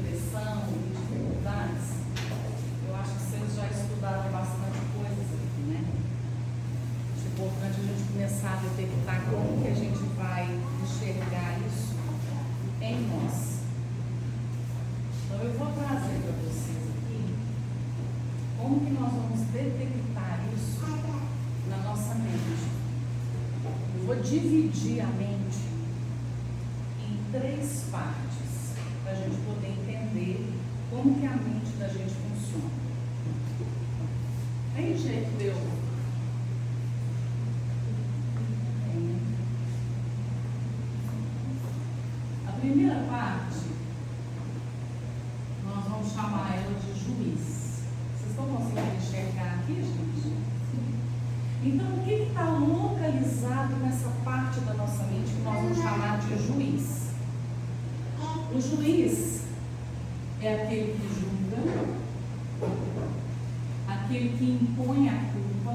depressão e dificuldades, eu acho que vocês já estudaram bastante coisas aqui, né? Acho importante a gente começar a detectar como que a gente vai enxergar isso em nós. Então eu vou trazer para vocês aqui como que nós vamos detectar isso na nossa mente. Eu vou dividir a mente em 3 partes para a gente poder entender como que a mente da gente funciona. Tem jeito de eu... A primeira parte, nós vamos chamar ela de juiz. Vocês estão conseguindo enxergar aqui, gente? Então, o que está localizado nessa parte da nossa mente que nós vamos chamar de juiz? O juiz é aquele que julga, aquele que impõe a culpa.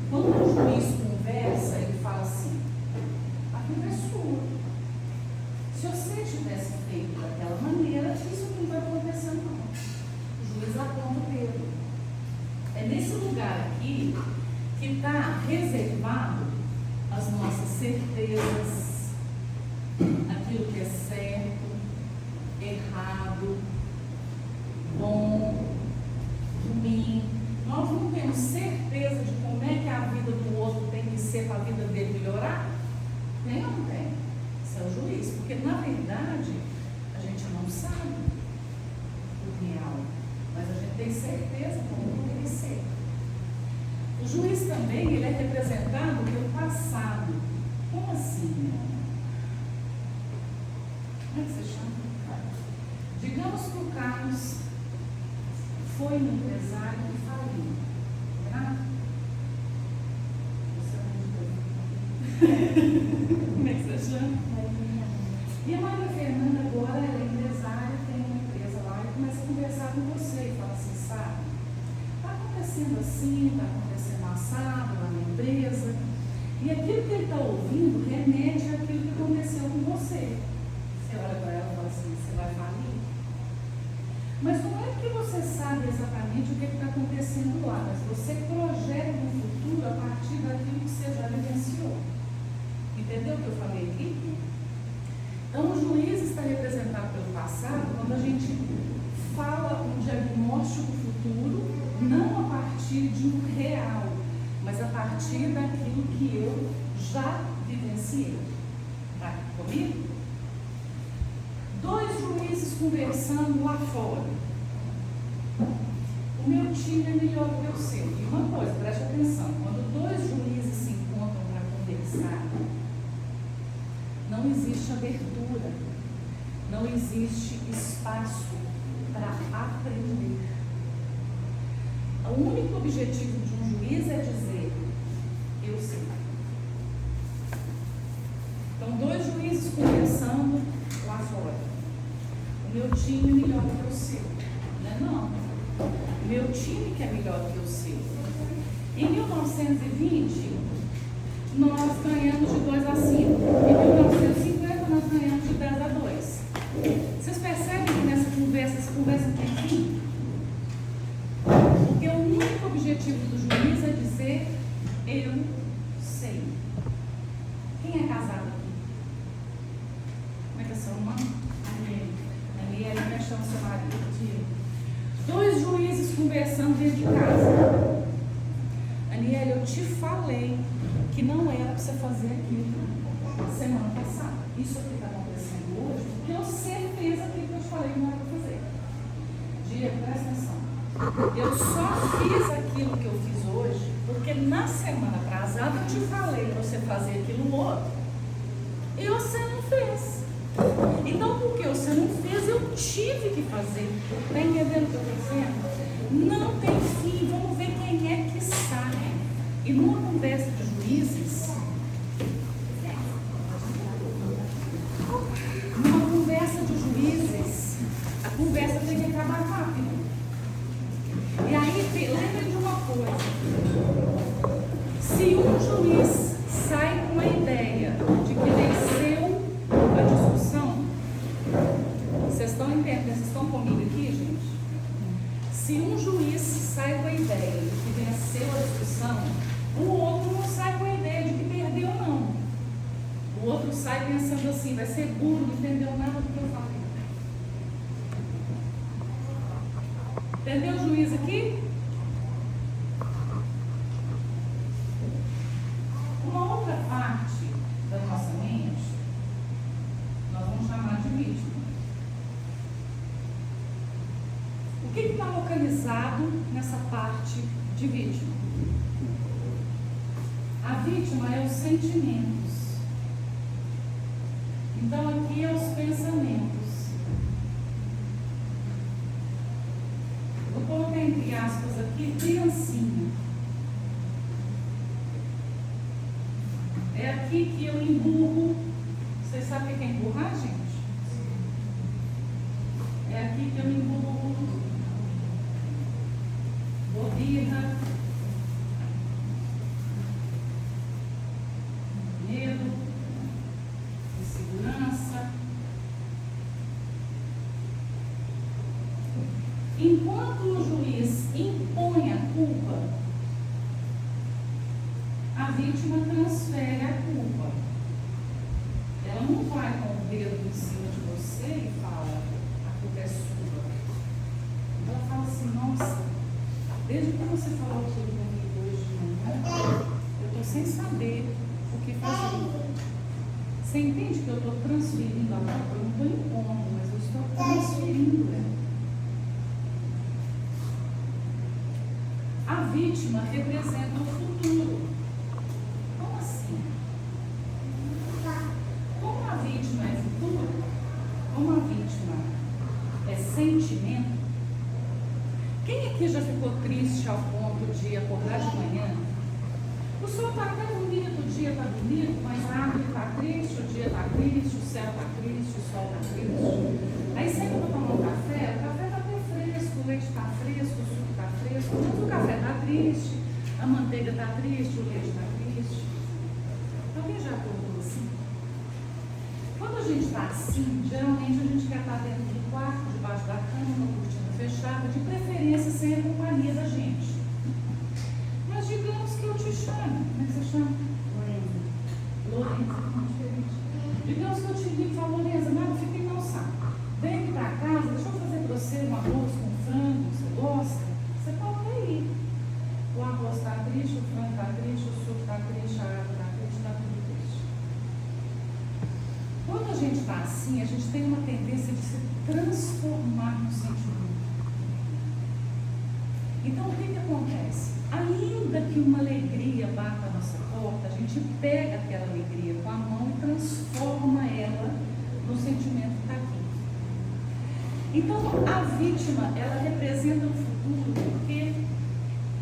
Quando o juiz conversa, ele fala assim: a culpa é sua. Se você tivesse feito daquela maneira, isso não vai acontecer, não. O juiz aponta o dedo. É nesse lugar aqui que está reservado as nossas certezas, aquilo que é certo, errado, bom, ruim. Nós não temos certeza de como é que a vida do outro tem que ser para a vida dele melhorar? Nem não tem. Isso é o juiz, porque na verdade a gente não sabe o real, mas a gente tem certeza como deveria ser. O juiz também, ele é representado pelo passado. Como assim, meu amor? Como é que você chama? Digamos que o Carlos foi um empresário e faliu, tá? Você não como é que você chama? E a Maria Fernanda agora, ela é empresária, tem uma empresa lá e começa a conversar com você e fala assim: sabe, está acontecendo assim, está acontecendo assado lá na empresa, e aquilo que ele está ouvindo remete àquilo que aconteceu com você. Você olha para ela e fala assim: você vai falir? Mas não é que você sabe exatamente o que está acontecendo lá, mas você projeta no futuro a partir daquilo que você já vivenciou. Entendeu o que eu falei aqui? Então, o juiz está representado pelo passado quando a gente fala um diagnóstico futuro, não a partir de um real, mas a partir daquilo que eu já vivenciei. Está comigo? 2 juízes conversando lá fora. O meu time é melhor do que o seu. E uma coisa, preste atenção: quando 2 juízes se encontram para conversar, não existe abertura, não existe espaço para aprender. O único objetivo de um juiz é dizer: eu sei. Então, 2 juízes conversando lá fora. O meu time é melhor do que o seu. Não é não. O meu time que é melhor do que o seu. Em 1920, nós ganhamos de 2-5. Em 1950, nós ganhamos de 10-2. Vocês percebem que nessa conversa, essa conversa tem fim? Porque o único objetivo do juiz é dizer: eu sei. Quem é casado aqui? Como é que é seu nome? Aniele, como é que chama seu marido? 2 juízes conversando dentro de casa. Aniele, eu te falei que não era para você fazer aquilo semana passada. Isso aqui está acontecendo hoje porque você fez aquilo que eu te falei que não era para fazer. Diego, presta atenção. Eu só fiz aquilo que eu fiz hoje porque na semana atrasada eu te falei para você fazer aquilo outro e você não fez. Então, porque você não fez, eu tive que fazer. Está entendendo o que eu estou dizendo? Não tem fim. Vamos ver quem é que sabe. E numa conversa de juízes, a conversa tem que acabar rápido. E aí, lembre de uma coisa: se um juiz sai com a ideia de que venceu a discussão, vocês estão Se um juiz sai com a ideia de que venceu a discussão, o outro não sai com a ideia de que perdeu, não. O outro sai pensando assim, vai ser burro, não entendeu nada do que eu falei. Entendeu o juiz aqui? Uma outra parte da nossa mente, nós vamos chamar de vítima. O que está localizado nessa parte de vítima? A vítima é os sentimentos. Então aqui é os pensamentos. Vou colocar entre aspas aqui, criancinha. É aqui que eu emburro. Vocês sabem o que é empurrar, gente? É aqui que eu emburro. Birra, medo, insegurança. Enquanto o juiz impõe a culpa, a vítima transfere a culpa. Ela não vai com o dedo em cima de você e fala, a culpa é sua. Ela fala assim, nossa, desde que você falou aquilo comigo hoje de manhã, eu estou sem saber o que fazer. Você entende que eu estou transferindo a culpa? Eu não estou impondo, mas eu estou transferindo ela. A vítima representa o futuro. Como assim? Como a vítima é futuro, como a vítima é sentimento, quem aqui já ficou triste ao ponto de acordar de manhã? O sol está até bonito, o dia está bonito, mas a árvore está triste, o dia está triste, o céu está triste, o sol está triste. Aí sempre para tomar um café, o café está até fresco, o leite está fresco, o suco está fresco, mas o café está triste, a manteiga está triste, o leite está triste. Alguém já acordou assim? Quando a gente está assim, geralmente a gente quer estar dentro do quarto, debaixo da cama, uma cortina fechada, de preferência sem a companhia da gente. Mas digamos que eu te chamo, como é que você chama? Lorenza, é diferente. Digamos que eu te ligo e falo, Lorenza, nada, fica em não saco. Vem aqui para casa, deixa eu fazer para você um arroz com frango, você gosta? Você pode ir. O arroz está triste, o frango está triste, o suco está triste, a água está triste, está tudo triste. Quando a gente está assim, a gente tem uma tendência de se transformar no sentimento. Então, o que acontece? Ainda que uma alegria bata a nossa porta, a gente pega aquela alegria com a mão e transforma ela no sentimento que está aqui. Então, a vítima, ela representa o futuro, porque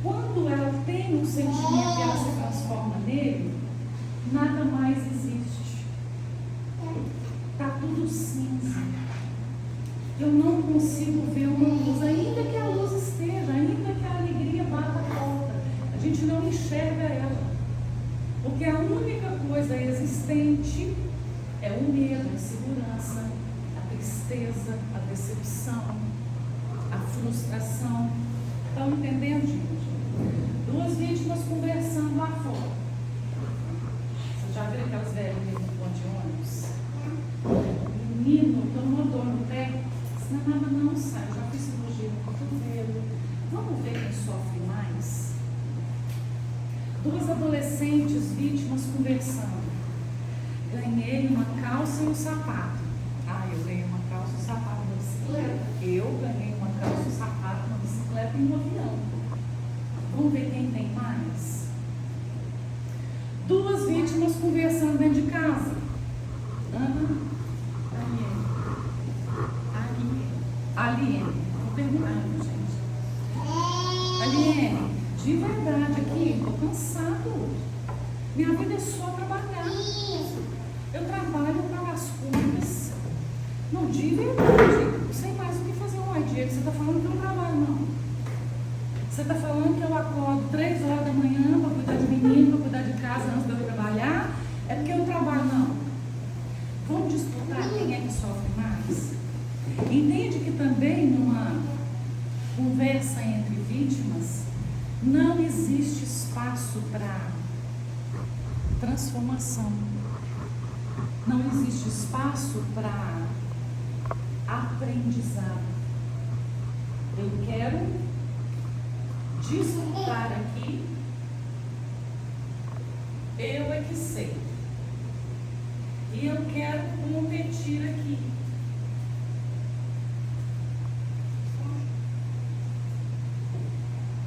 quando ela tem um sentimento e ela se transforma nele, nada mais existe. Está tudo cinza. Eu não consigo ver uma luz, ainda que a luz esteja, ainda que a alegria bata a porta. A gente não enxerga ela. Porque a única coisa existente é o medo, a insegurança, a tristeza, a decepção, a frustração. Estão entendendo, gente? Duas vítimas conversando lá fora. Você já viu aquelas velhinhas no ponto de ônibus? Menino, estou numa dor no pé. Não é nada não, sai. Eu já fiz cirurgia no cotovelo. Vamos ver quem sofre mais? Duas adolescentes vítimas conversando. Ganhei uma calça e um sapato. Ah, eu ganhei uma calça e um sapato na bicicleta. Eu ganhei uma calça e um sapato na bicicleta e no avião. Vamos ver quem tem mais? Duas vítimas conversando dentro de casa. Ana, Aliene, estou perguntando, gente. Aliene, de verdade aqui, estou cansado. Minha vida é só trabalhar. Eu trabalho para as contas. Não, de verdade, não sei mais o que fazer. Uai, Diego, você está falando que eu não trabalho, não. Você está falando que eu acordo 3 horas da manhã para cuidar de menino, para cuidar de casa antes de eu trabalhar? É porque eu não trabalho, não. Vamos disputar quem é que sofre mais? Entende que também conversa entre vítimas, não existe espaço para transformação. Não existe espaço para aprendizado. Eu quero desfrutar aqui, eu é que sei. E eu quero competir aqui.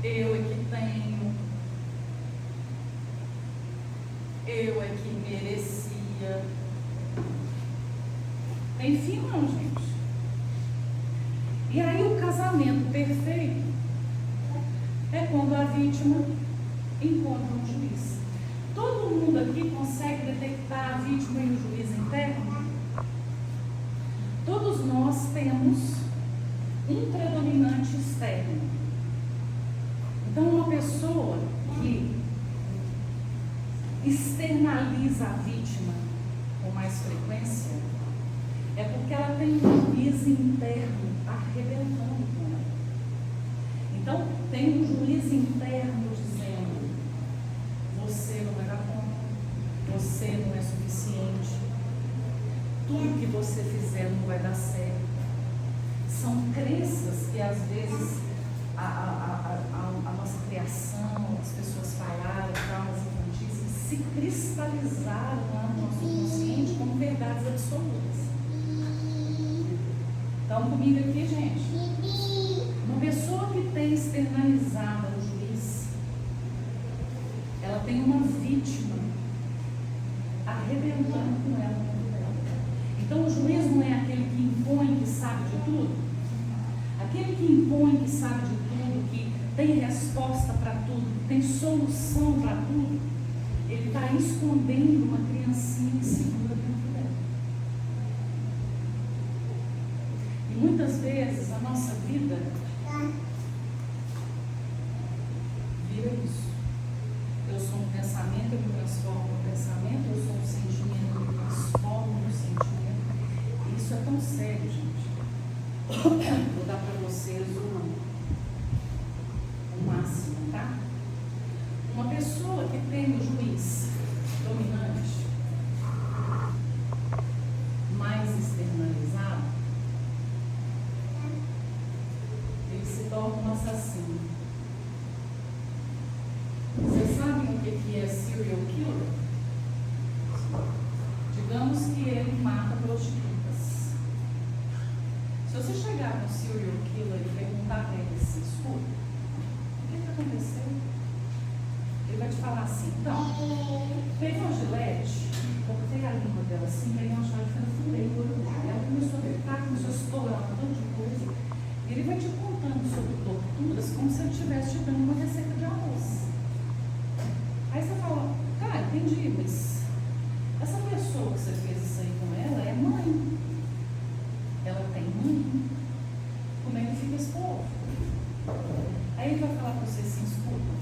Eu é que tenho. Eu é que merecia. Tem fim não, gente. E aí o casamento perfeito é quando a vítima encontra um juiz. Todo mundo aqui consegue detectar a vítima e o juiz interno? Todos nós temos um predominante externo. Então, uma pessoa que externaliza a vítima com mais frequência é porque ela tem um juiz interno arrebentando com ela. Então, tem um juiz interno dizendo: você não vai dar conta, você não é suficiente, tudo que você fizer não vai dar certo. São crenças que às vezes a nossa criação, as pessoas falaram, traumas infantis, se cristalizaram lá no nosso consciente como verdades absolutas. Estão comigo aqui, gente? Uma pessoa que tem externalizado o juiz, ela tem uma vítima arrebentando com ela. Então o juiz não é aquele que impõe que sabe de tudo? Aquele que impõe que sabe de tudo, que tem resposta para tudo, tem solução para tudo, ele está escondendo uma criancinha insegura dentro dela. E muitas vezes a nossa vida vira isso. Eu sou um pensamento, eu me transformo no pensamento, eu sou um sentimento, eu me transformo no sentimento. E isso é tão sério, gente. Vou dar para vocês o máximo, tá? Uma pessoa que tem o juiz dominante, mais externalizado, ele se torna um assassino. Vocês sabem o que é serial killer? Digamos que ele mata prostitutas. Se você chegar no serial killer e perguntar para ele assim: escuta, o que aconteceu? Ele vai te falar assim: então, peguei uma gilete, cortei a língua dela assim, peguei uma chave e furei o olho dela. Ela começou a gritar, começou a estourar um tanto de coisa. E ele vai te contando sobre torturas como se ele estivesse te dando uma receita de arroz. Aí você fala: cara, entendi, mas essa pessoa que você fez isso aí com ela é mãe. Ela tem mãe. Como é que fica esse povo? Aí ele vai falar para você assim: escuta,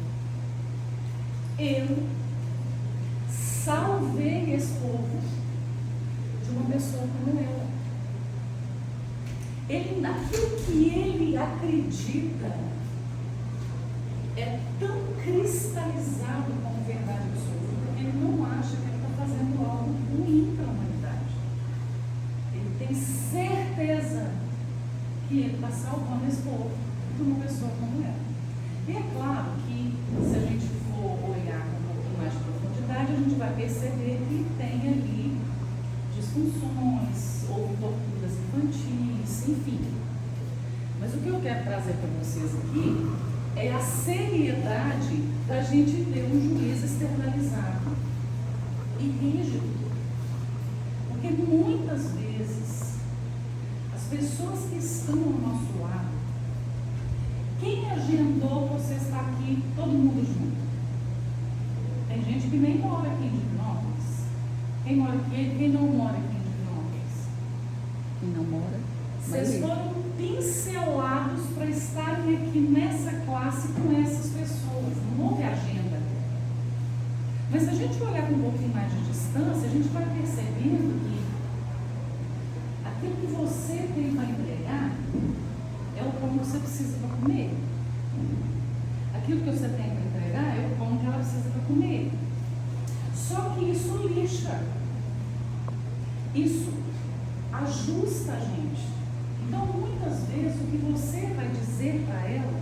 eu salvei esse povo de uma pessoa como eu. Aquilo que ele acredita é tão cristalizado como verdade absoluta que ele não acha que ele está fazendo algo ruim para a humanidade. Ele tem certeza que ele está salvando esse povo de uma pessoa como ela. E é claro que, se a gente for olhar com um pouquinho mais de profundidade, a gente vai perceber que tem ali disfunções, ou torturas infantis, enfim. Mas o que eu quero trazer para vocês aqui é a seriedade da gente ter um juiz externalizado e rígido. Porque muitas vezes as pessoas que estão ao nosso lado, quem agendou você estar aqui, todo mundo junto? Tem gente que nem mora aqui em Divinópolis. Quem mora aqui, quem não mora aqui em Divinópolis? Quem não mora? Vocês foram pincelados para estarem aqui nessa classe com essas pessoas. Não houve agenda. Mas se a gente olhar com um pouquinho mais de distância, a gente vai percebendo que aquilo que você tem para entregar é o como você precisa para comer. Aquilo que você tem para entregar, eu como que ela precisa para comer. Só que isso lixa. Isso ajusta a gente. Então, muitas vezes, o que você vai dizer para ela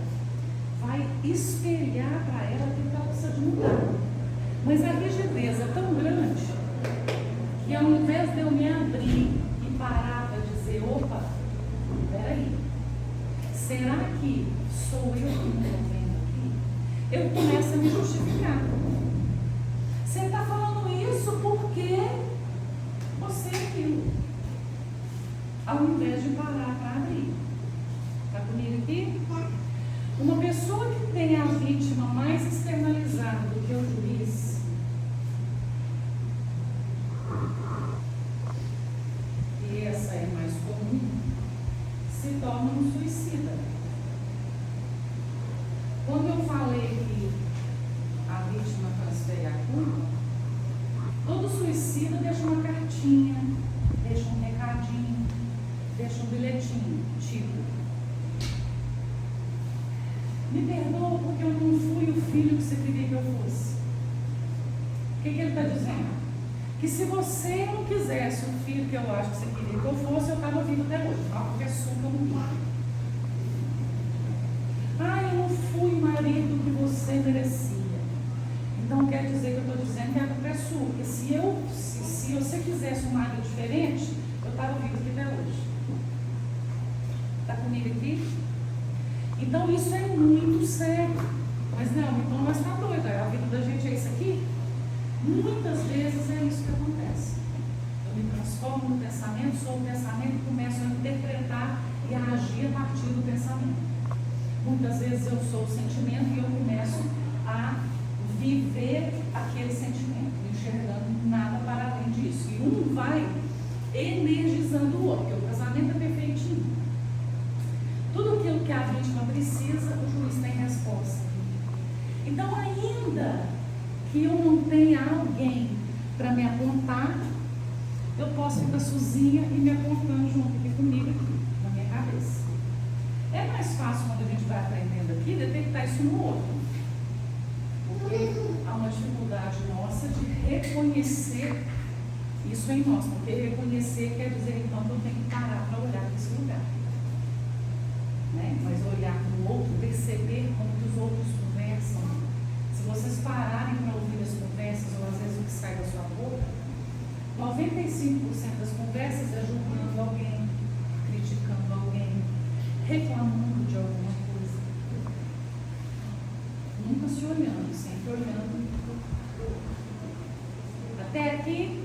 vai espelhar para ela aquilo que ela precisa de mudar. Mas a rigidez é tão grande que ao invés de eu me abrir e parar para dizer, opa, peraí, será que sou eu que me estou vendo aqui? Eu começo a me justificar. Você está falando isso porque você é aquilo. Ao invés de parar para abrir. Está comigo aqui? Uma pessoa que tem a vítima mais externalizada do que o juiz, e essa é mais comum, se torna um suicida. Quando eu falei que a vítima transfere a culpa, todo suicida deixa uma cartinha, deixa um recadinho, deixa um bilhetinho, tipo, me perdoa porque eu não fui o filho que você queria que eu fosse. O que ele está dizendo? Que se você não quisesse o filho que eu acho que você queria que eu fosse, eu estava vivo até hoje. Porque é sua que eu não fui. Eu não fui o marido que você merecia. Então quer dizer que eu estou dizendo que a culpa é sua. Porque se você quisesse um marido diferente, eu estava vivo aqui até hoje. Está comigo aqui? Então isso é muito sério. Mas não, então nós estamos doidos. A vida da gente é isso aqui? Muitas vezes é isso que acontece. Eu me transformo no pensamento, sou o pensamento e começo a interpretar e a agir a partir do pensamento. Muitas vezes eu sou o sentimento e eu começo a viver aquele sentimento, enxergando nada para além disso. E um vai energizando o outro, porque o casamento é perfeitinho. Tudo aquilo que a vítima precisa, o juiz tem resposta. Então, ainda que eu não tenha alguém para me apontar, eu posso ficar sozinha e me apontando junto aqui comigo, aqui, na minha cabeça. É mais fácil quando a gente vai aprendendo aqui, detectar isso no outro. Porque há uma dificuldade nossa de reconhecer isso em nós. Porque reconhecer quer dizer, então, que eu tenho que parar para olhar para esse lugar. Né? Mas olhar para o outro, perceber como que os outros conversam. Se vocês pararem para ouvir as conversas, ou às vezes o que sai da sua boca, 95% das conversas é julgando alguém, criticando alguém, reclamando de alguma coisa. Nunca se olhando, sempre olhando. Até aqui.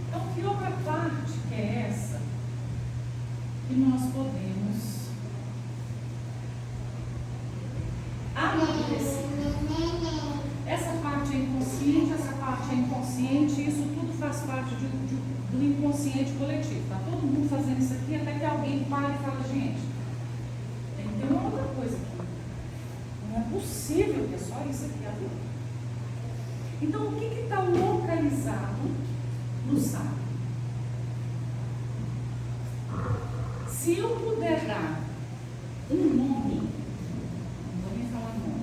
Então, que outra parte que é essa? Que nós podemos amadurecer. Essa parte é inconsciente, essa parte é inconsciente, isso tudo faz parte do inconsciente coletivo. Está todo mundo fazendo isso aqui até que alguém para e fala, gente, tem que ter uma outra coisa aqui. Não é possível que é só isso aqui a vida. Então, o que está localizado no sábio? Se eu puder dar um nome, não vou nem falar nome,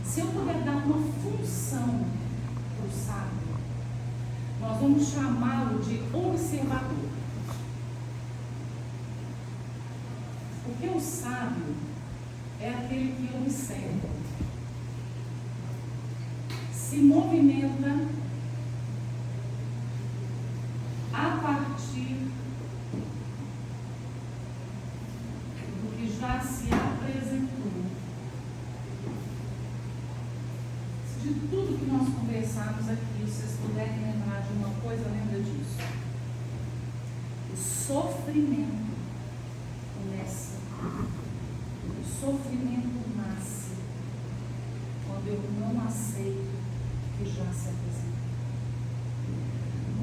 se eu puder dar uma função para o sábio, nós vamos chamá-lo de observador. Porque o sábio é aquele que observa, se movimenta a partir do que já se apresentou. De tudo que nós conversamos aqui, vocês puderem lembrar de uma coisa, lembra disso. O sofrimento começa. O sofrimento nasce quando eu não aceito o que já se apresentou.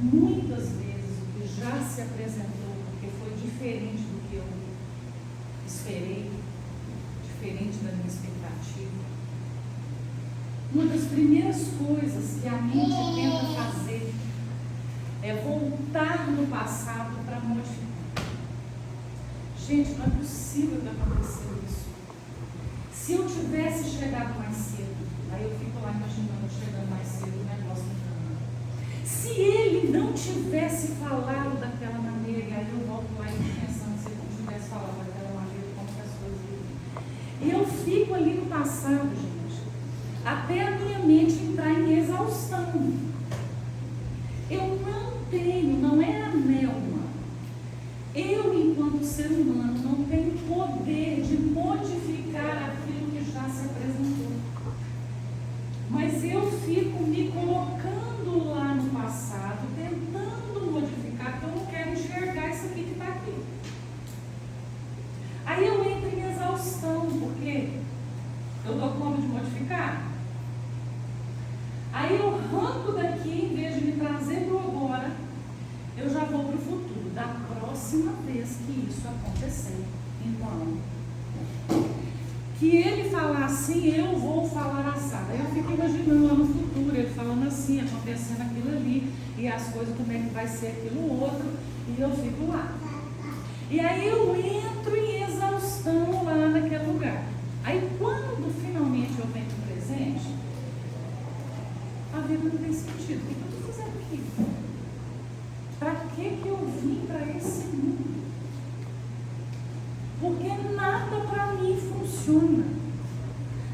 Muitas vezes o que já se apresentou, porque foi diferente do que eu esperei, diferente da minha expectativa. Uma das primeiras coisas que a mente tenta fazer é voltar no passado para modificar. Gente, não é possível ter acontecido isso. Se eu tivesse chegado mais cedo, aí eu fico lá imaginando chegando mais cedo, o negócio mudando. Se ele não tivesse falado daquela maneira, e aí eu volto lá e pensando, se ele não tivesse falado daquela maneira, como que as coisas iriam. E eu fico ali no passado, gente, até a minha mente entrar em exaustão. Eu não tenho, não é a Nelma. Eu, enquanto ser humano, não tenho poder de modificar aquilo que já se apresentou. Mas eu fico me colocando lá no passado, tentando modificar, porque eu não quero enxergar isso aqui que está aqui. Aí eu entro em exaustão, porque eu dou conta de modificar. Aí eu arranco daqui, em vez de me trazer para o agora, eu já vou para o futuro, da próxima vez que isso acontecer. Então, que ele falar assim, eu vou falar assado. Aí eu fico imaginando lá no futuro, ele falando assim, acontecendo aquilo ali, e as coisas, como é que vai ser aquilo outro, e eu fico lá. E aí eu entro em exaustão lá naquele lugar. Aí quando finalmente eu venho para o presente, a vida não tem sentido. O que eu estou fazendo aqui? Para que eu vim para esse mundo? Porque nada para mim funciona.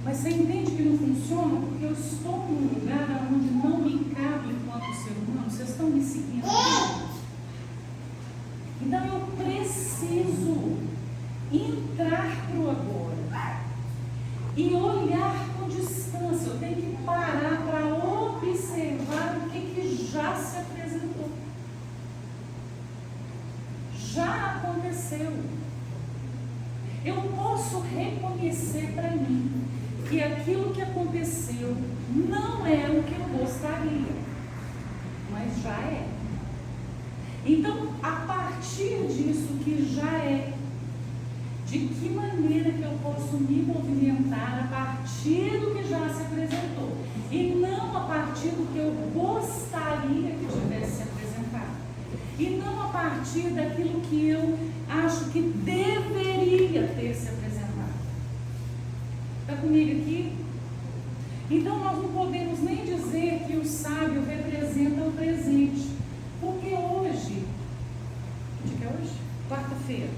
Mas você entende que não funciona? Porque eu estou num lugar onde não me cabe enquanto ser humano. Vocês estão me seguindo? Então eu preciso entrar para o agora e olhar com distância. Eu tenho que parar para observar o que já se apresentou. Já aconteceu. Eu posso reconhecer para mim que aquilo que aconteceu não é o que eu gostaria, mas já é. Então, a partir disso que já é, de que maneira que eu posso me movimentar a partir do que já se apresentou e não a partir do que eu gostaria que tivesse se apresentado e não a partir daquilo que eu acho que deveria ter se apresentado. Está comigo aqui? Então nós não podemos nem dizer que o sábio representa o presente, porque hoje, que dia que é hoje? Quarta-feira.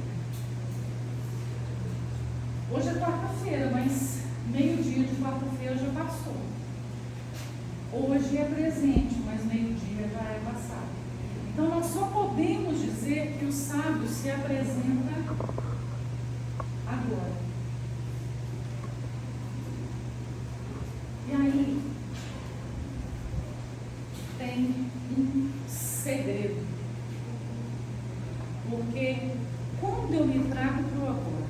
Hoje é quarta-feira, mas meio-dia de quarta-feira já passou. Hoje é presente, mas meio-dia já é passado. Então nós só podemos dizer que o sábio se apresenta agora. E aí tem um segredo. Porque quando eu me trago para o agora,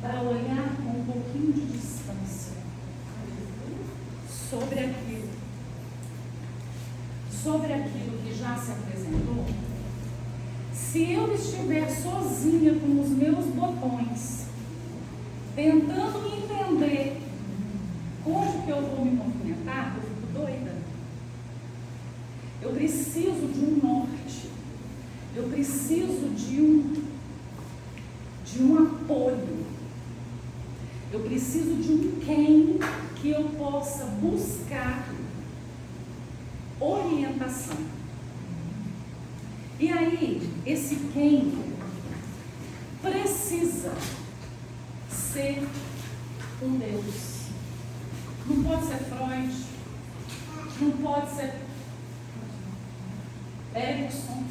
para olhar com um pouquinho de distância sobre aquilo que já se apresentou, se eu estiver sozinha com os meus botões, tentando entender como que eu vou me movimentar, eu fico doida. Eu preciso de um norte, eu preciso de um apoio, eu preciso de um quem que eu possa buscar orientação. E aí, esse quem precisa ser um Deus. Não pode ser Freud, não pode ser Erickson,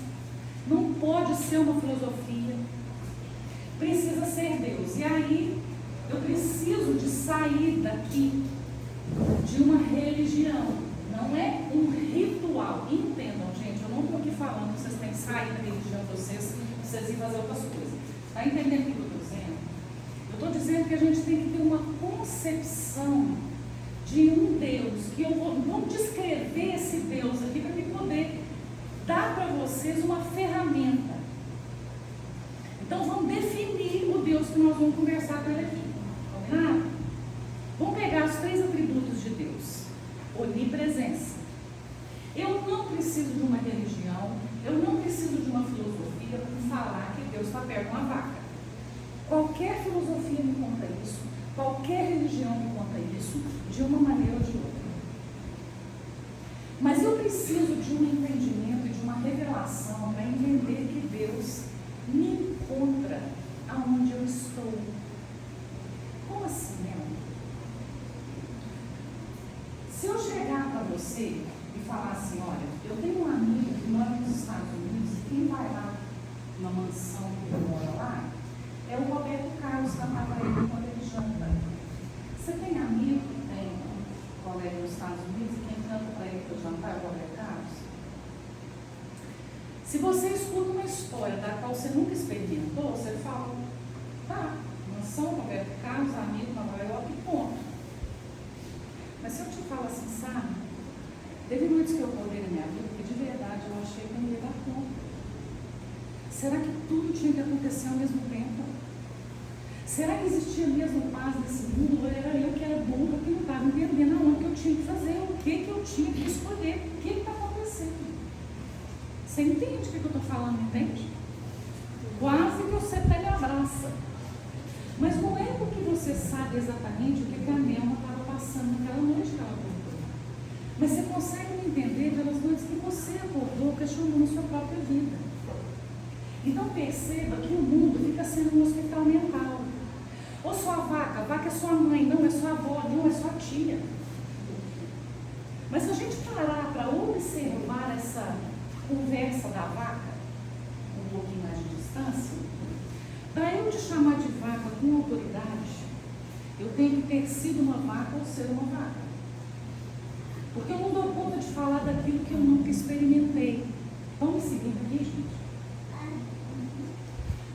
não pode ser uma filosofia, precisa ser Deus. E aí, eu preciso de sair daqui de uma religião. Não é um ritual. Entendam, gente, eu não estou aqui falando que vocês têm que sair da religião de vocês irem fazer outras coisas. Está entendendo o que eu estou dizendo? Eu estou dizendo que a gente tem que ter uma concepção de um Deus, que eu vou descrever esse Deus aqui para me poder dar para vocês uma ferramenta. Então vamos definir o Deus que nós vamos conversar com ele aqui. Combinado? Vamos pegar os 3 atributos de Deus. Onipresença. Eu não preciso de uma religião, Eu não preciso de uma filosofia para falar que Deus está perto de uma vaca. Qualquer filosofia me conta isso, qualquer religião me conta isso, de uma maneira ou de outra. Mas eu preciso de um entendimento e de uma revelação para entender que Deus me encontra aonde eu estou. Como assim, Nelma? Se eu chegar para você e falar assim, olha, eu tenho um amigo que mora nos Estados Unidos, e quem vai lá na mansão que ele mora lá, é o Roberto Carlos que estava ele quando ele janta. Você tem amigo que tem um colega nos Estados Unidos e quem canta para ele para jantar é o Roberto Carlos? Se você escuta uma história da qual você nunca experimentou, você fala, tá, mansão Roberto Carlos, amigo, Nova York, ponto. Mas se eu te falo assim, sabe, teve noites que eu acordei na minha vida, porque de verdade eu achei que eu não ia dar conta. Será que tudo tinha que acontecer ao mesmo tempo? Será que existia mesmo paz nesse mundo? Ou era eu que era burra, que não estava entendendo aonde que eu tinha que fazer, o que eu tinha que escolher, o que está acontecendo? Você entende o que eu estou falando, entende? Quase que você pega e abraça. Mas não é porque você sabe exatamente o que a Nelma estava passando naquela noite que ela acordou. Mas você consegue entender pelas noites que você acordou questionando sua própria vida. Então perceba que o mundo fica sendo um hospital mental. Ou sua vaca, a vaca é sua mãe, não é sua avó, não é sua tia. Mas se a gente parar para observar essa conversa da vaca, um pouquinho mais de distância, para eu te chamar de vaca com autoridade, eu tenho que ter sido uma vaca ou ser uma vaca. Porque eu não dou conta de falar daquilo que eu nunca experimentei. Estão me seguindo aqui, gente?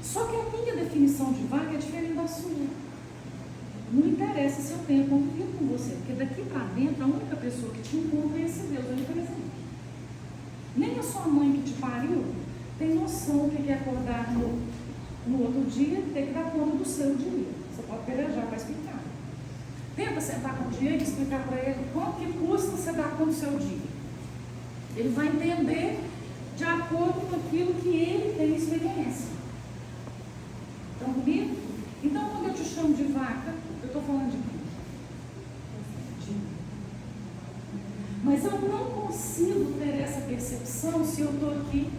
Só que a minha definição de vaca é diferente da sua. Não interessa se eu tenho convivido com você, porque daqui para dentro a única pessoa que te encontra é esse Deus ali presente. Nem a sua mãe que te pariu tem noção do que é acordar no outro dia e ter que dar conta do seu dia. Você pode pelejar para explicar. Tenta sentar com o Diego e explicar para ele quanto que custa você dar conta do seu dia. Ele vai entender de acordo com aquilo que ele tem experiência. Estão comigo? Então, quando eu te chamo de vaca, eu estou falando de quê? Mas eu não consigo ter essa percepção se eu estou aqui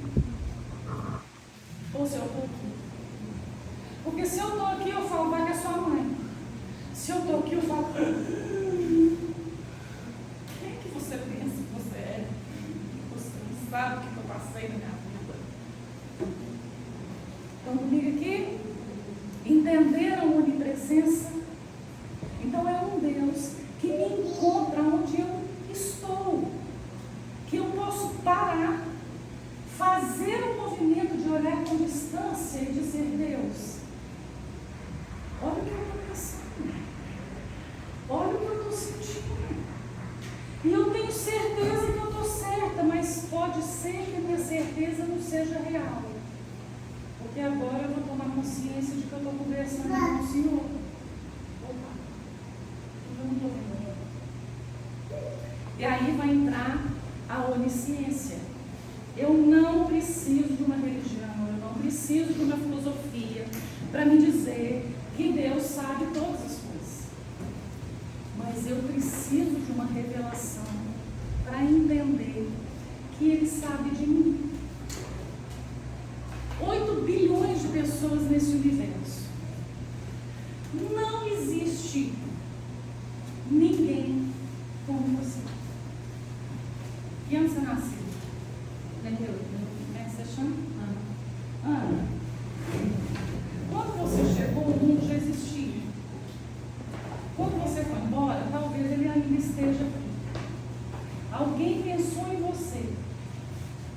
ou se eu estou aqui. Porque se eu estou aqui, eu falo, vaca é sua mãe. Se eu estou aqui, eu falo, quem é que você pensa que você é? Você não sabe o que eu passei na minha vida. Estão comigo aqui? Entenderam a onipresença? Então é um Deus que me encontra onde eu estou, que eu posso parar, fazer um movimento de olhar com distância e dizer, Deus, olha o que eu estou pensando, olha o que eu estou sentindo, e eu tenho certeza que eu estou certa, mas pode ser que a minha certeza não seja real. Porque agora eu vou tomar consciência de que eu estou conversando com o Senhor. Opa, eu não estou vendo. E aí vai entrar a onisciência. Eu não preciso de uma religião, eu não preciso de uma filosofia para me dizer que Deus sabe todas as coisas. Mas eu preciso de uma revelação para entender que Ele sabe de mim. 8 bilhões de pessoas nesse universo. Não existe ninguém como você. Que ano você nasceu? 98. Como é que você chama? Ana. Quando você chegou, o mundo já existia. Quando você foi embora, talvez ele ainda esteja aqui. Alguém pensou em você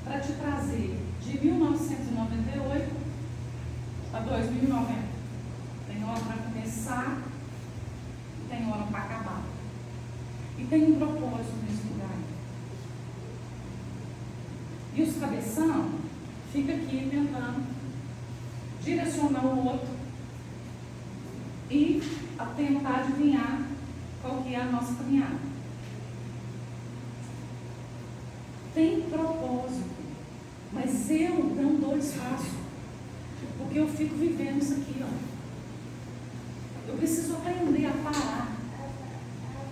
para te trazer de 1998 a 2090. Tem hora para começar e tem hora para acabar. E tem um propósito nesse lugar. E os cabeção fica aqui tentando direcionar o outro e a tentar adivinhar qual que é a nossa caminhada. Tem propósito. Mas eu não dou espaço, porque eu fico vivendo isso aqui, ó. Eu preciso aprender a parar,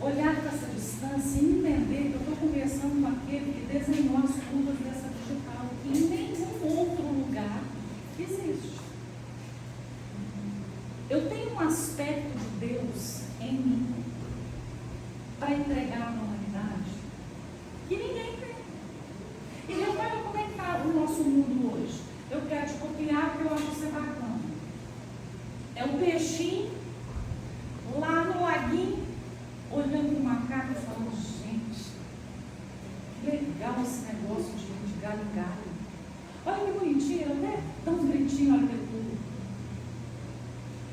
olhar para essa distância e entender que eu estou conversando com aquele que desenhou as curvas dessa digital, que em nenhum outro lugar existe. Eu tenho um aspecto de Deus em mim para entregar para a humanidade que ninguém tem. E repara como é que está o nosso mundo hoje. Eu quero te copiar porque eu acho você bacana. É o peixinho lá no laguinho, olhando para o macaco e falando, gente, que legal esse negócio de galho em galho. Olha que bonitinho, até dá uns gritinhos na hora que ele pula.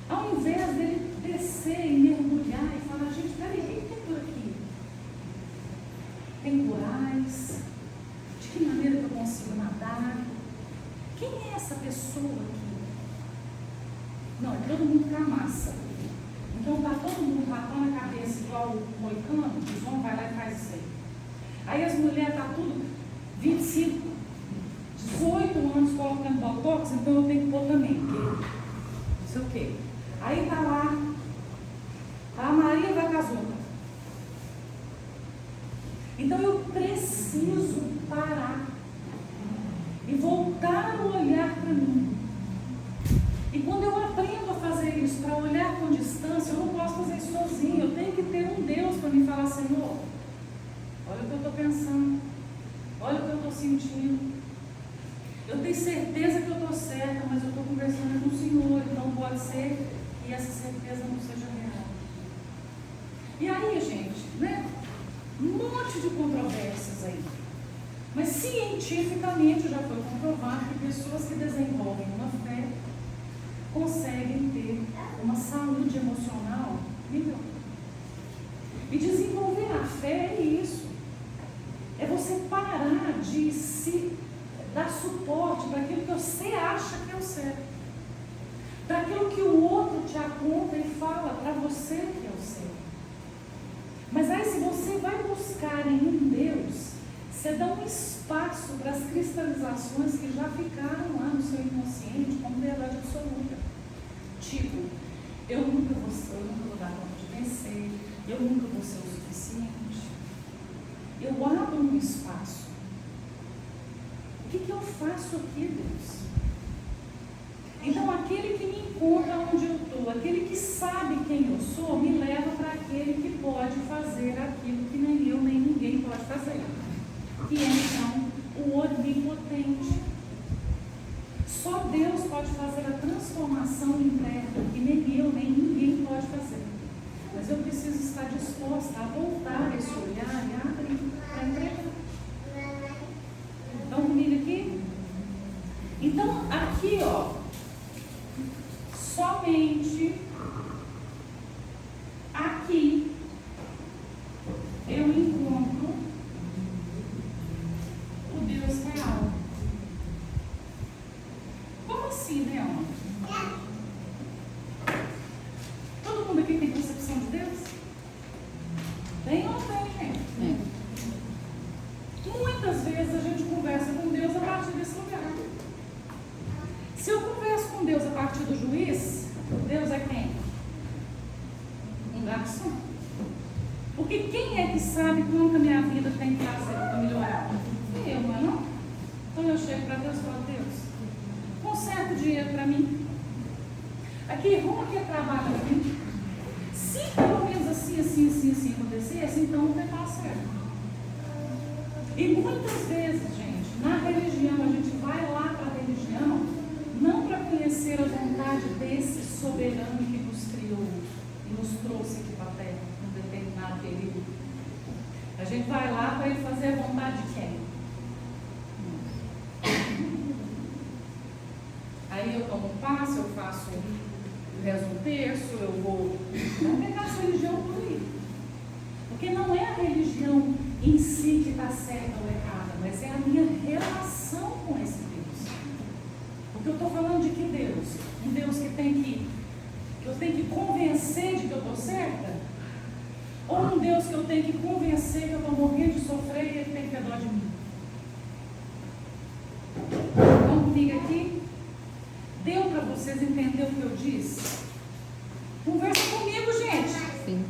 Ao invés dele descer e mergulhar e falar, gente, peraí, o que tem por aqui? Tem corais? De que maneira que eu consigo nadar? Quem é essa pessoa aqui? Não, todo mundo com a massa. Então está todo mundo batendo a cabeça igual o moicano, os homens vai lá e faz isso aí. Aí as mulheres estão tudo 25, 18 anos colocando botox, então eu tenho que pôr também, porque não sei o quê. Aí está lá, a Maria vai casar. Então eu preciso parar e voltar o olhar para mim. E quando eu aprendo a fazer isso, para olhar com distância, eu não posso fazer isso sozinho. Eu tenho que ter um Deus para me falar, Senhor, olha o que eu estou pensando, olha o que eu estou sentindo. Eu tenho certeza que eu estou certa, mas eu estou conversando com o Senhor, então pode ser que essa certeza não seja real. E aí, gente, né? Um monte de controvérsias aí. Mas cientificamente já foi comprovado que pessoas que desenvolvem uma fé conseguem ter uma saúde emocional melhor. E desenvolver a fé é isso. É você parar de se dar suporte para aquilo que você acha que é o certo. Para aquilo que o outro te aponta e fala para você que é o certo. Mas aí se você vai buscar em um Deus, você dá um espaço para as cristalizações que já ficaram lá no seu inconsciente como verdade absoluta. Tipo, eu nunca vou dar conta de vencer, eu nunca vou ser o suficiente. Eu abro um espaço. O que eu faço aqui, Deus? Então, aquele que me encontra onde eu estou, aquele que sabe quem eu sou, me leva para aquele que pode fazer aquilo que nem eu, nem ninguém pode fazer. Que é, então, o onipotente. Só Deus pode fazer a transformação interna, que nem eu, nem ninguém pode fazer. Mas eu preciso estar disposta a voltar esse olhar e abrir para entregar. Estão comigo aqui? Então, aqui, ó, somente aqui eu encontro o Deus real. Como assim, Leona? Todo mundo aqui tem concepção de Deus? Tem ou não tem, gente? Muitas vezes a gente conversa com Deus a partir desse lugar. Se eu converso com Deus a partir do juiz, Deus é quem? Um garçom. Porque quem é que sabe quanto a minha vida tem que fazer para melhorar? Eu, não é não? Então eu chego para Deus e falo, Deus, conserta o dinheiro para mim. Aqui, arruma aqui trabalho para mim. Se pelo menos assim acontecesse, então não vai dar certo. E muitas vezes, gente, na religião, a gente vai lá para a religião não para conhecer a vontade desse soberano que nos criou e nos trouxe aqui para a terra num determinado período. A gente vai lá para ele fazer a vontade de quem? Aí eu tomo um passo, eu faço, eu rezo um terço, eu vou pegar essa religião por aí. Porque não é a religião em si que está certa ou errada, mas é a minha relação com esse Deus. Porque eu estou falando de que Deus? Um Deus que eu tenho que convencer de que eu estou certa? Ou um Deus que eu tenho que convencer que eu estou morrendo de sofrer e ele tem que ter dó de mim? comigo aqui? Deu para vocês entenderem o que eu disse? Conversa comigo, gente. Sim.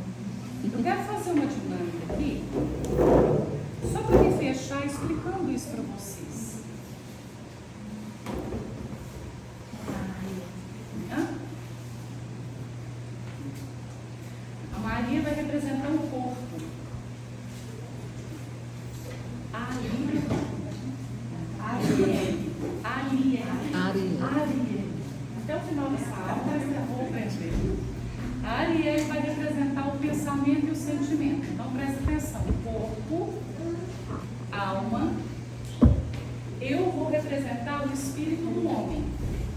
Eu quero fazer uma dinâmica aqui, só para me fechar explicando isso para vocês. A Maria vai representar o corpo. Ariel. Até o final dessa aula, eu vou aprender. A Ariel vai representar o pensamento e o sentimento. Então, presta atenção. Corpo, alma. Eu vou representar o espírito do homem.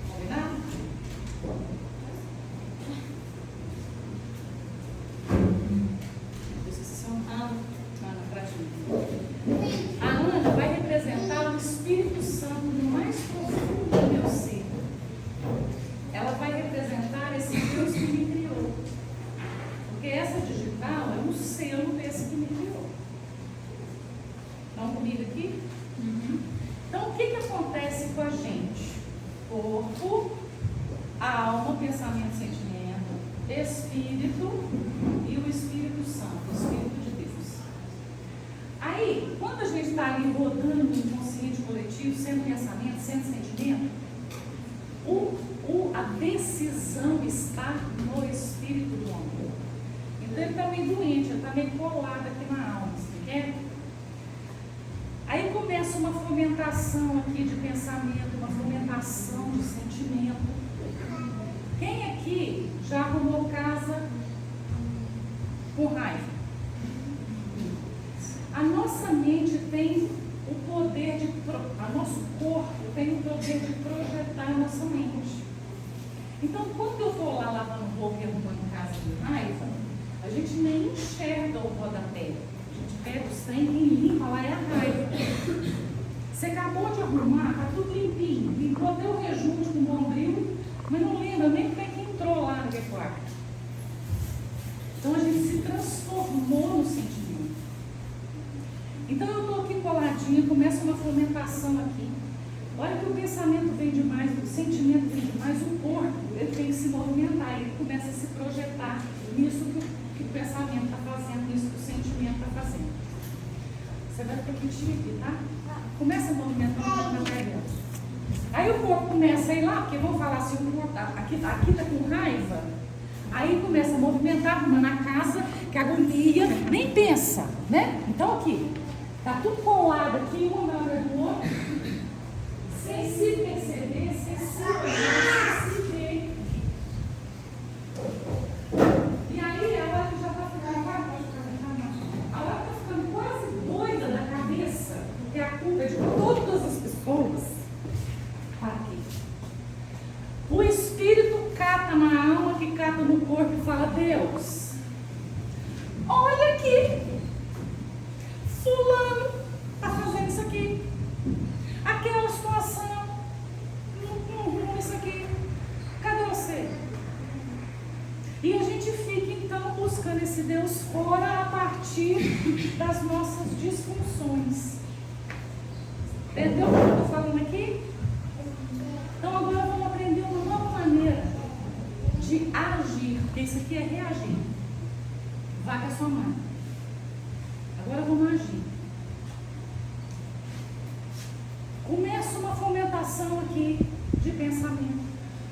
Combinado? A Ana vai representar o Espírito Santo no mais profundo do meu ser. Ela vai representar esse Deus que me criou. Porque essa digital é um selo desse que me criou. Estão comigo aqui? Então, o que acontece com a gente? Corpo, alma, pensamento, sentimento, espírito e o Espírito Santo, o Espírito de Deus. Aí, quando a gente está ali rodando no inconsciente coletivo, sendo pensamento, sendo sentimento, a decisão está no espírito do homem. Então ele está meio doente, ele está meio colado aqui na alma, você quer? Aí começa uma fomentação aqui de pensamento, uma fomentação de sentimento. Quem aqui já arrumou casa com raiva? A nossa mente tem o poder de, nosso corpo tem o poder de projetar a nossa mente. Então, quando eu vou lá lavando roupa e arrumando casa de raiva, a gente nem enxerga o rodapé. A gente pega o trem e limpa, lá é a raiva. Você acabou de arrumar, está tudo limpinho, limpou até o rejunte com o bombril, mas não lembra nem como é que entrou lá no quarto. Então, a gente se transformou no sentimento. Então eu estou aqui coladinha, começa uma fomentação aqui. Olha que o pensamento vem demais, o sentimento vem demais, o corpo ele tem que se movimentar, ele começa a se projetar nisso que o pensamento está fazendo, nisso que o sentimento está fazendo. Você vai repetir aqui, tá? Começa a movimentar um pouco na garganta. Aí o corpo começa a ir lá, porque vamos falar assim, o corpo aqui está com raiva. Aí começa a movimentar, arrumando a casa, que agonia, nem pensa, né? Então aqui. Está tudo colado aqui, um na hora do outro, sem se perceber, sem se olhar, sem se ver. E aí, a hora que já está ficando, a hora que está ficando quase doida da cabeça, porque a culpa é de todas as pessoas, está aqui. O espírito cata na alma, que cata no corpo e fala: Deus, olha aqui. Fulano está fazendo isso aqui, aquela situação, isso aqui, cadê você? E a gente fica então buscando esse Deus fora a partir das nossas disfunções. Entendeu o que eu estou falando aqui? Então agora vamos aprender uma nova maneira de agir, porque isso aqui é reagir. Vá com a sua mãe. Agora vamos agir. Começa uma fomentação aqui de pensamento,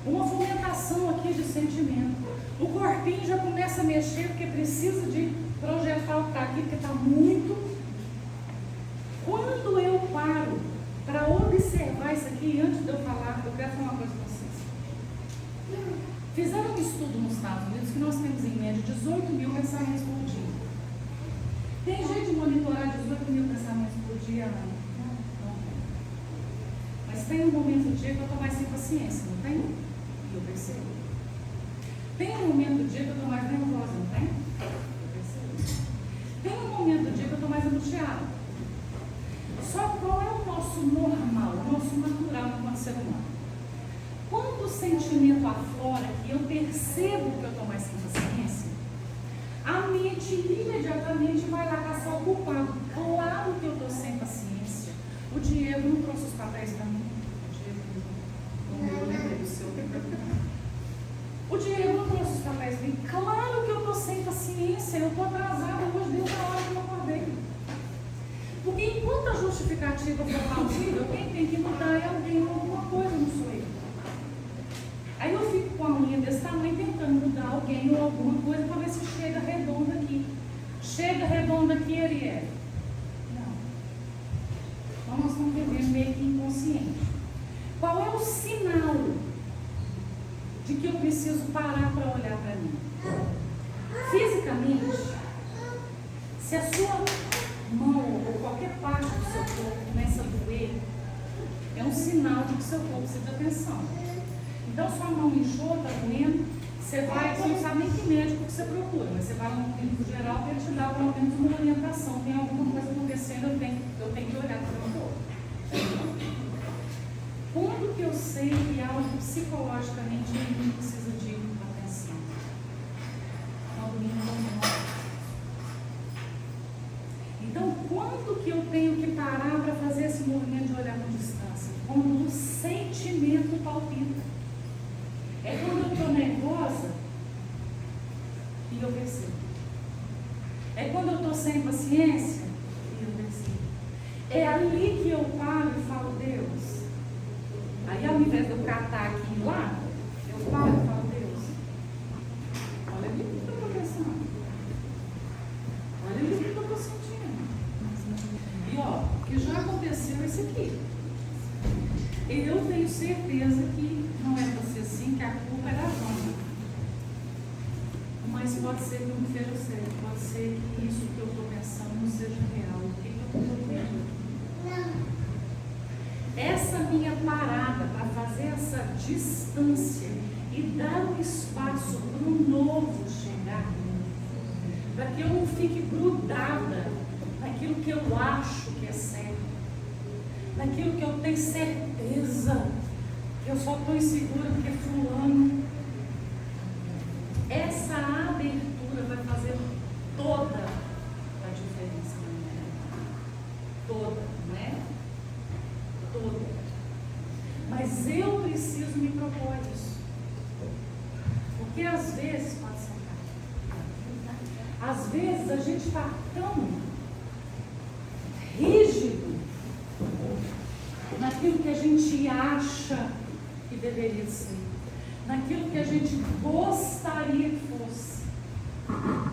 uma fomentação aqui de sentimento. O corpinho já começa a mexer porque precisa de projetar o que está aqui, porque está muito. Quando eu paro para observar isso aqui, antes de eu falar, eu quero falar uma coisa para vocês. Fizeram um estudo nos Estados Unidos que nós temos em média 18 mil pensamentos por dia. Tem jeito de monitorar 18 mil pensamentos por dia? Não tem. Mas tem um momento do dia que eu estou mais sem paciência, não tem? E eu percebo. Tem um momento do dia que eu estou mais nervosa, não tem? Eu percebo. Tem um momento do dia que eu estou mais angustiada. Só qual é o nosso normal, o nosso natural enquanto ser humano? Quando o sentimento aflora e eu percebo que eu estou mais sem paciência, a mente imediatamente vai lá caçar o culpado. Claro que eu estou sem paciência. O Diego não trouxe os papéis para mim. O Diego não justificativa for plausível, quem tem que mudar é alguém ou alguma coisa, não sou eu. Aí eu fico com a unha desse tamanho tentando mudar alguém ou alguma coisa para ver se chega redonda aqui. Chega redonda aqui, Ariel? Não. Então nós estamos vivendo meio que inconsciente. Qual é o sinal de que eu preciso parar para olhar para mim? Fisicamente, se a sua mão ou qualquer parte do seu corpo começa a doer, é um sinal de que seu corpo precisa de atenção. Então, sua mão inchou, está doendo, você não sabe nem que médico que você procura, mas você vai no clínico geral para ele te dar pelo menos uma orientação. Tem alguma coisa acontecendo, eu tenho que olhar para o meu corpo. Quando que eu sei que algo psicologicamente em mim precisa de atenção? Quando me incomoda. Então, quando que eu tenho que parar para fazer esse movimento de olhar com distância? Quando o sentimento palpita. É quando eu estou nervosa e eu percebo. É quando eu estou sem paciência e eu percebo. É ali que eu paro e falo, Deus. Aí, ao invés de eu catar aqui e lá, eu paro e falo, Deus, olha ali o que eu estou pensando. Olha ali o que eu estou sentindo. E ó, que já aconteceu isso aqui. Eu tenho certeza que não é para ser assim, que a culpa é da Wanda. Mas pode ser que eu não seja certo, pode ser que isso que eu estou pensando não seja real. O que eu estou vendo? Essa minha parada para fazer essa distância e dar um espaço para o novo chegar, para que eu não fique grudada naquilo que eu acho que é certo, naquilo que eu tenho certeza, que eu só estou insegura porque fulano. Essa abertura vai fazer toda a diferença na minha vida. Toda, não é? Toda. Mas eu preciso me propor isso. Porque às vezes, pode sentar, às vezes a gente está tão rígido naquilo que a gente acha que deveria ser, naquilo que a gente gostaria que fosse,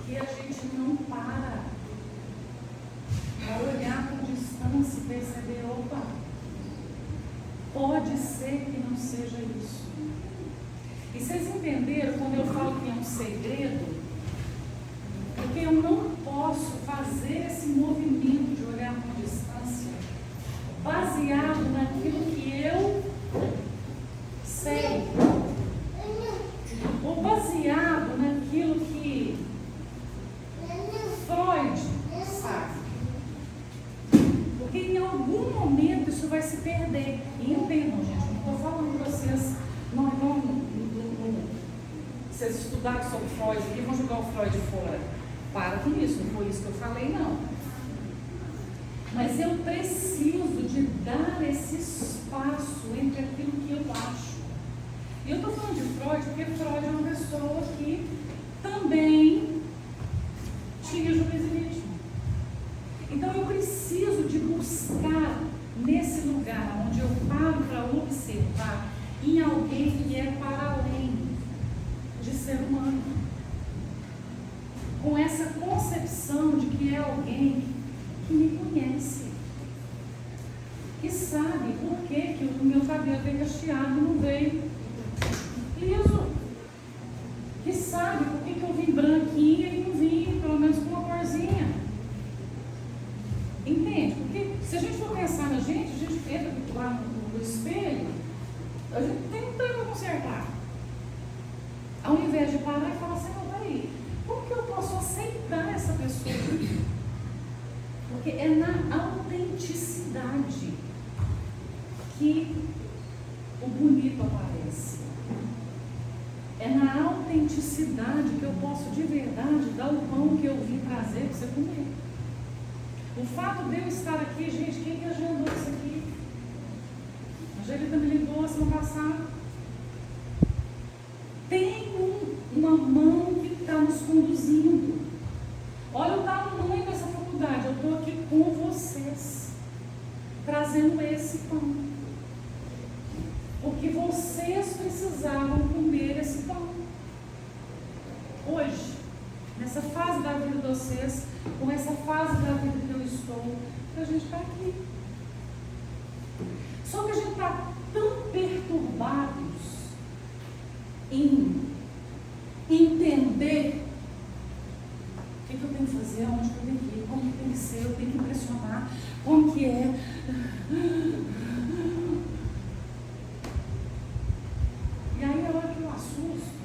que a gente não para olhar com distância e perceber, opa, pode ser que não seja isso. E vocês entenderam quando eu falo que é um segredo? Porque eu não posso fazer esse movimento de olhar com distância baseado naquilo que eu sei, ou baseado naquilo que Freud sabe. Porque em algum momento isso vai se perder. E entendam, gente, não estou falando para vocês, vocês estudarem sobre Freud e vão jogar o Freud fora. Para com isso, não foi isso que eu falei, não. Mas eu preciso de dar esse espaço entre aquilo que eu acho. E eu estou falando de Freud porque Freud é uma pessoa que também tinha juizilismo. Então eu preciso de buscar nesse lugar onde eu paro para observar em alguém que é para além de ser humano. Com essa concepção de que é alguém que me conhece, que sabe por que o meu cabelo veio cacheado e não veio liso, que sabe por que eu vim branquinha e não vim pelo menos com uma corzinha. Entende? Porque se a gente for pensar na gente, a gente entra lá no espelho, a gente tem um tempo para consertar. Ao invés de parar e falar assim, não, peraí, como que eu posso aceitar essa pessoa? Porque é na autenticidade que o bonito aparece. É na autenticidade que eu posso de verdade dar o pão que eu vim trazer para você comer. O fato de eu estar aqui, gente, quem que agendou isso aqui? A Angelita me ligou semana passada. Tem uma mão que está nos conduzindo. Olha o tamanho dessa faculdade. Eu estou aqui com vocês. trazendo esse pão. Porque vocês precisavam comer esse pão. Hoje, nessa fase da vida de vocês, com essa fase da vida que eu estou, a gente está aqui. Só que a gente está tão perturbados em entender o que eu tenho que fazer, aonde eu tenho que ir, como que tem que ser, eu tenho que impressionar, como que é. E aí, a hora que eu assusto,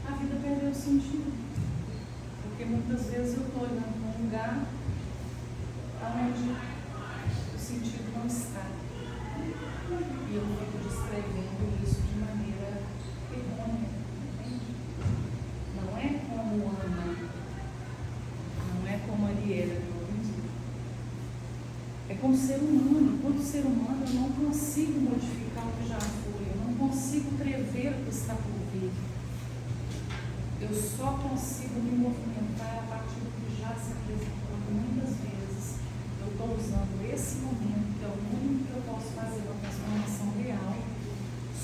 a vida perdeu o sentido. Porque muitas vezes eu estou olhando para um lugar onde o sentido não está. E eu fico descrevendo isso de maneira errônea, entende? Não é como Ana, não é como Ariela, é como ser humano. Enquanto ser humano, eu não consigo modificar o que já foi, eu não consigo prever o que está por vir. Eu só consigo me movimentar a partir do que já se apresentou. Muitas vezes eu estou usando esse momento, que é o único que eu posso fazer uma transformação real,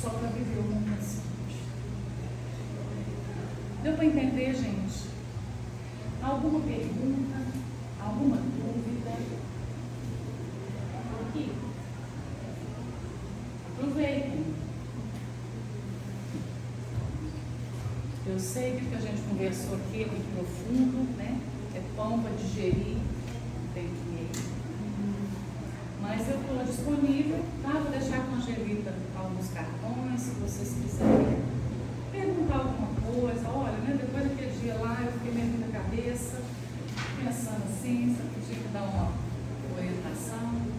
só para viver o momento seguinte. Deu para entender, gente? Alguma pergunta? Alguma dúvida? Aqui. Aproveitem. Eu sei que o que a gente conversou aqui é muito profundo, né? É pão para digerir, tem que ir. Mas eu estou disponível, tá? Vou deixar com a Angelita alguns cartões, se vocês quiserem perguntar alguma coisa. Olha, né? Depois daquele dia lá, eu fiquei meio na cabeça, pensando assim, se eu podia dar uma orientação.